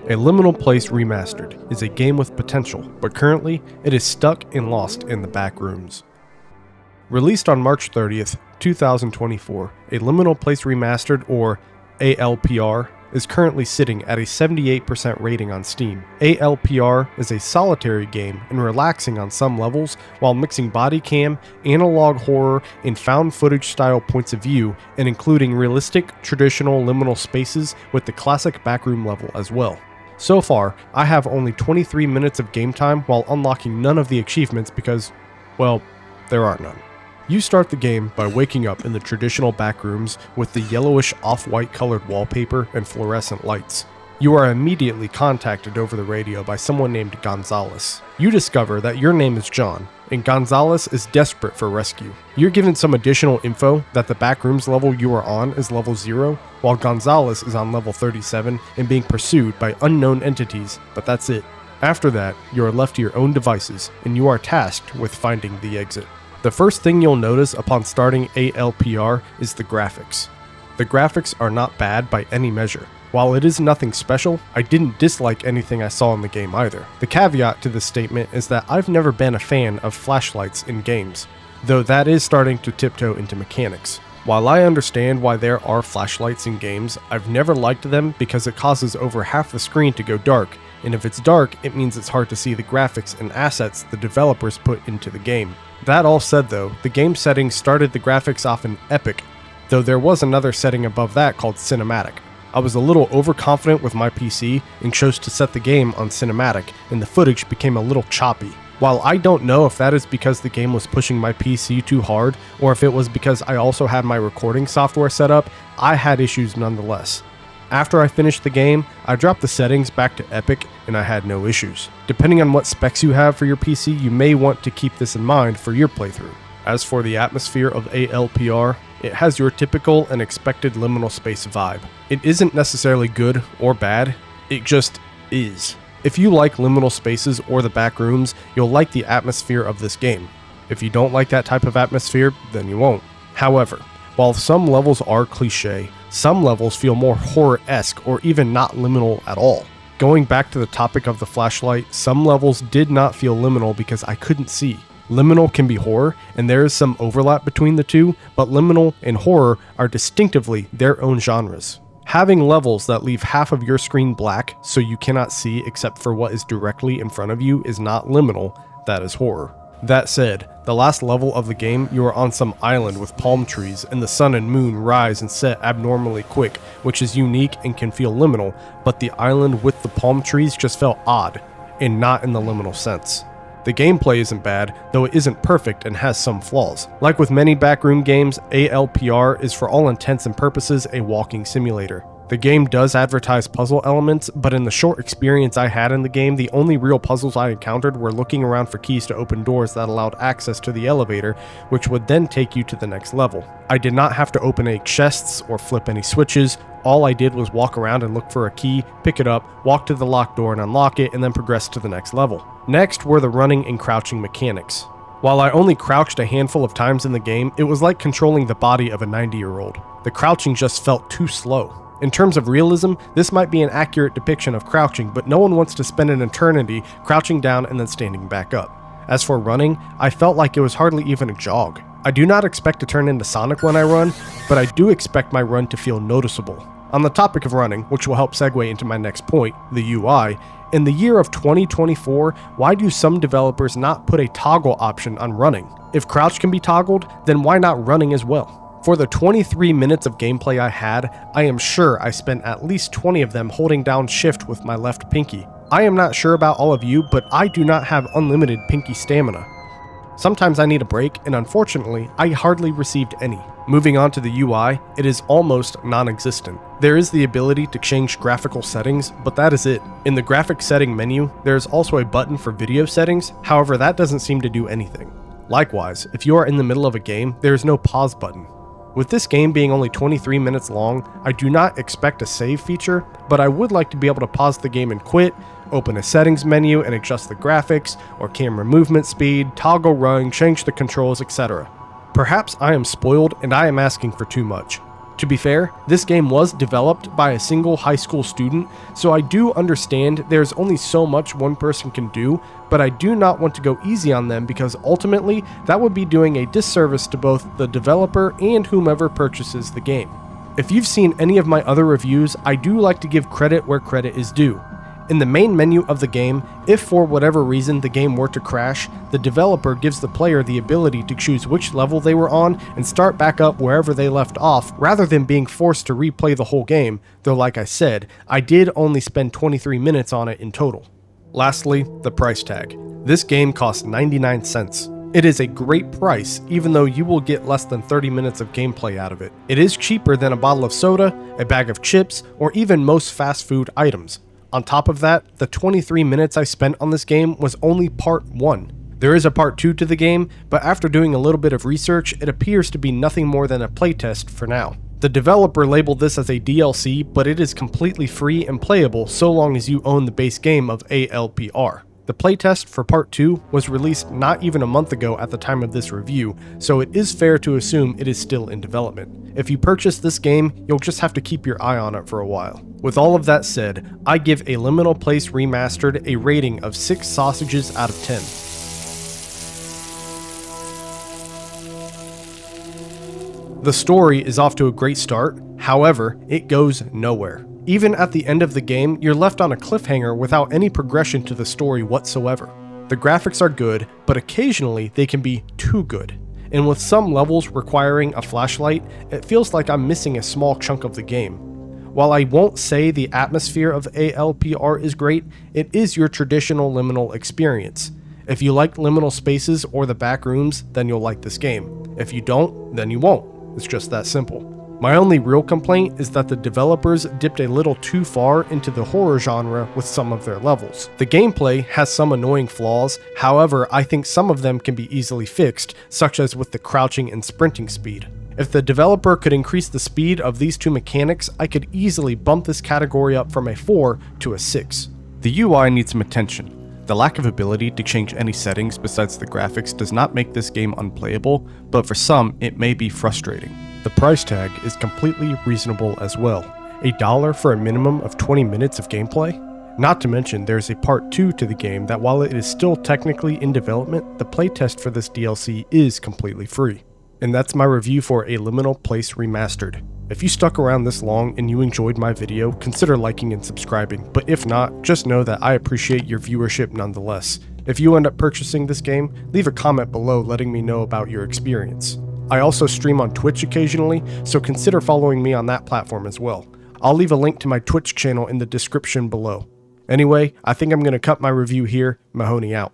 A Liminal Place Remastered is a game with potential, but currently it is stuck and lost in the Backrooms. Released on March 30th, 2024, A Liminal Place Remastered, or ALPR, is currently sitting at a 78% rating on Steam. ALPR is a solitary game and relaxing on some levels while mixing body cam, analog horror, and found footage style points of view, and including realistic, traditional liminal spaces with the classic backroom level as well. So far, I have only 23 minutes of game time while unlocking none of the achievements because, well, there are none. You start the game by waking up in the traditional backrooms with the yellowish off-white colored wallpaper and fluorescent lights. You are immediately contacted over the radio by someone named Gonzalez. You discover that your name is John, and Gonzalez is desperate for rescue. You're given some additional info that the backrooms level you are on is level 0, while Gonzalez is on level 37 and being pursued by unknown entities, but that's it. After that, you are left to your own devices, and you are tasked with finding the exit. The first thing you'll notice upon starting ALPR is the graphics. The graphics are not bad by any measure. While it is nothing special, I didn't dislike anything I saw in the game either. The caveat to this statement is that I've never been a fan of flashlights in games, though that is starting to tiptoe into mechanics. While I understand why there are flashlights in games, I've never liked them because it causes over half the screen to go dark, and if it's dark, it means it's hard to see the graphics and assets the developers put into the game. That all said though, the game settings started the graphics off in Epic, though there was another setting above that called Cinematic. I was a little overconfident with my PC and chose to set the game on Cinematic, and the footage became a little choppy. While I don't know if that is because the game was pushing my PC too hard, or if it was because I also had my recording software set up, I had issues nonetheless. After I finished the game, I dropped the settings back to Epic and I had no issues. Depending on what specs you have for your PC, you may want to keep this in mind for your playthrough. As for the atmosphere of ALPR, it has your typical and expected liminal space vibe. It isn't necessarily good or bad, it just is. If you like liminal spaces or the backrooms, you'll like the atmosphere of this game. If you don't like that type of atmosphere, then you won't. However, while some levels are cliche, some levels feel more horror-esque or even not liminal at all. Going back to the topic of the flashlight, some levels did not feel liminal because I couldn't see. Liminal can be horror, and there is some overlap between the two, but liminal and horror are distinctively their own genres. Having levels that leave half of your screen black so you cannot see except for what is directly in front of you is not liminal, that is horror. That said, the last level of the game, you are on some island with palm trees and the sun and moon rise and set abnormally quick, which is unique and can feel liminal, but the island with the palm trees just felt odd, and not in the liminal sense. The gameplay isn't bad, though it isn't perfect and has some flaws. Like with many backroom games, ALPR is for all intents and purposes a walking simulator. The game does advertise puzzle elements, but in the short experience I had in the game, the only real puzzles I encountered were looking around for keys to open doors that allowed access to the elevator, which would then take you to the next level. I did not have to open any chests or flip any switches. All I did was walk around and look for a key, pick it up, walk to the locked door and unlock it, and then progress to the next level. Next were the running and crouching mechanics. While I only crouched a handful of times in the game, it was like controlling the body of a 90-year-old. The crouching just felt too slow. In terms of realism, this might be an accurate depiction of crouching, but no one wants to spend an eternity crouching down and then standing back up. As for running, I felt like it was hardly even a jog. I do not expect to turn into Sonic when I run, but I do expect my run to feel noticeable. On the topic of running, which will help segue into my next point, the UI, in the year of 2024, why do some developers not put a toggle option on running? If crouch can be toggled, then why not running as well? For the 23 minutes of gameplay I had, I am sure I spent at least 20 of them holding down shift with my left pinky. I am not sure about all of you, but I do not have unlimited pinky stamina. Sometimes I need a break, and unfortunately, I hardly received any. Moving on to the UI, it is almost non-existent. There is the ability to change graphical settings, but that is it. In the graphic setting menu, there is also a button for video settings, however that doesn't seem to do anything. Likewise, if you are in the middle of a game, there is no pause button. With this game being only 23 minutes long, I do not expect a save feature, but I would like to be able to pause the game and quit, open a settings menu and adjust the graphics, or camera movement speed, toggle run, change the controls, etc. Perhaps I am spoiled and I am asking for too much. To be fair, this game was developed by a single high school student, so I do understand there's only so much one person can do, but I do not want to go easy on them because ultimately that would be doing a disservice to both the developer and whomever purchases the game. If you've seen any of my other reviews, I do like to give credit where credit is due. In the main menu of the game, if for whatever reason the game were to crash, the developer gives the player the ability to choose which level they were on and start back up wherever they left off rather than being forced to replay the whole game, though like I said, I did only spend 23 minutes on it in total. Lastly, the price tag. This game costs 99 cents. It is a great price, even though you will get less than 30 minutes of gameplay out of it. It is cheaper than a bottle of soda, a bag of chips, or even most fast food items. On top of that, the 23 minutes I spent on this game was only part 1. There is a part 2 to the game, but after doing a little bit of research, it appears to be nothing more than a playtest for now. The developer labeled this as a DLC, but it is completely free and playable so long as you own the base game of ALPR. The playtest for part 2 was released not even a month ago at the time of this review, so it is fair to assume it is still in development. If you purchase this game, you'll just have to keep your eye on it for a while. With all of that said, I give A Liminal Place Remastered a rating of 6 sausages out of 10. The story is off to a great start, however, it goes nowhere. Even at the end of the game, you're left on a cliffhanger without any progression to the story whatsoever. The graphics are good, but occasionally they can be too good. And with some levels requiring a flashlight, it feels like I'm missing a small chunk of the game. While I won't say the atmosphere of ALPR is great, it is your traditional liminal experience. If you like Liminal Spaces or the Backrooms, then you'll like this game. If you don't, then you won't. It's just that simple. My only real complaint is that the developers dipped a little too far into the horror genre with some of their levels. The gameplay has some annoying flaws, however, I think some of them can be easily fixed, such as with the crouching and sprinting speed. If the developer could increase the speed of these two mechanics, I could easily bump this category up from a 4 to a 6. The UI needs some attention. The lack of ability to change any settings besides the graphics does not make this game unplayable, but for some, it may be frustrating. The price tag is completely reasonable as well. $1 for a minimum of 20 minutes of gameplay? Not to mention there's a part 2 to the game that while it is still technically in development, the playtest for this DLC is completely free. And that's my review for A Liminal Place Remastered. If you stuck around this long and you enjoyed my video, consider liking and subscribing, but if not, just know that I appreciate your viewership nonetheless. If you end up purchasing this game, leave a comment below letting me know about your experience. I also stream on Twitch occasionally, so consider following me on that platform as well. I'll leave a link to my Twitch channel in the description below. Anyway, I think I'm going to cut my review here. Mahoney out.